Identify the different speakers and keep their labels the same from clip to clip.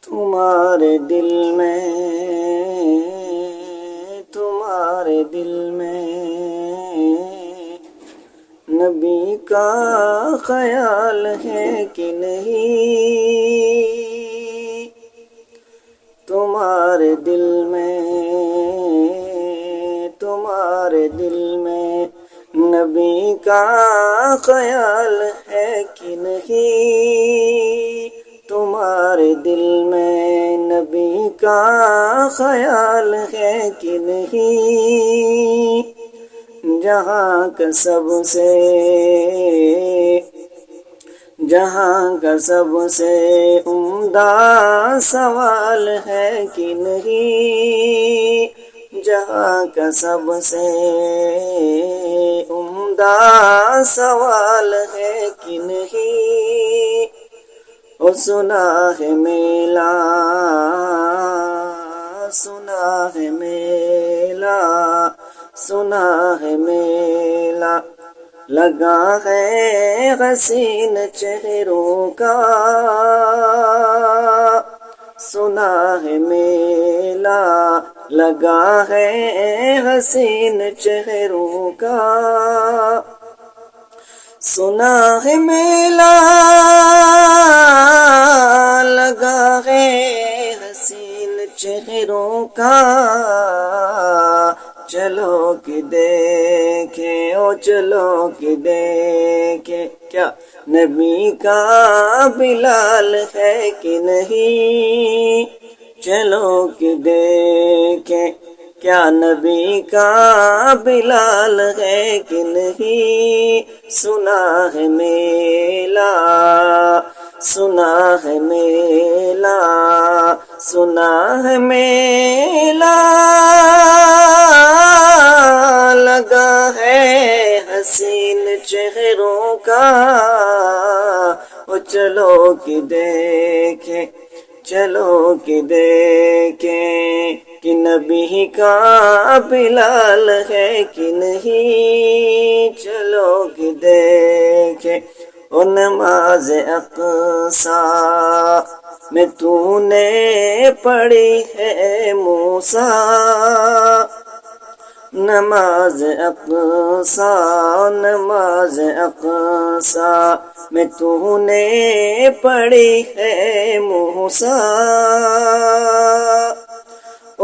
Speaker 1: تمہارے دل میں نبی کا خیال ہے کہ نہیں؟ تمہارے دل میں نبی کا خیال ہے کہ نہیں؟ تمہارے دل میں نبی کا خیال ہے کہ نہیں؟ جہاں کا سب سے عمدہ سوال ہے کہ نہیں؟ جہاں کا سب سے عمدہ سوال ہے کہ نہیں؟ وہ سنا ہے میلہ لگا ہے حسین چہروں کا، سنا ہے میلہ لگا ہے حسین چہروں کا، سنا ہے میلہ لگا ہے حسین چہروں کا، چلو کہ دیکھیں کیا نبی کا بلال ہے کہ نہیں؟ چلو کہ دیکھیں کیا نبی کا بلال ہے کہ نہیں؟ سنا ہے میلہ لگا ہے حسین چہروں کا، وہ چلو کہ دیکھیں کہ نبی کا بلال ہے کہ نہیں؟ چلو کہ دیکھیں وہ نماز اقصیٰ میں تو نے پڑھی ہے موسیٰ، نماز اقصیٰ میں تو نے پڑھی ہے موسیٰ،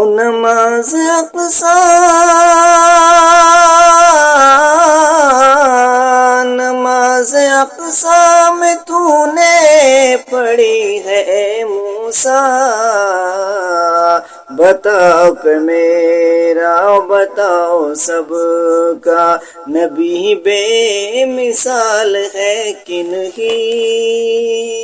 Speaker 1: نماز اقصیٰ میں تو نے پڑھی ہے موسیٰ، بتاؤ سب کا نبی بے مثال ہے کہ نہیں؟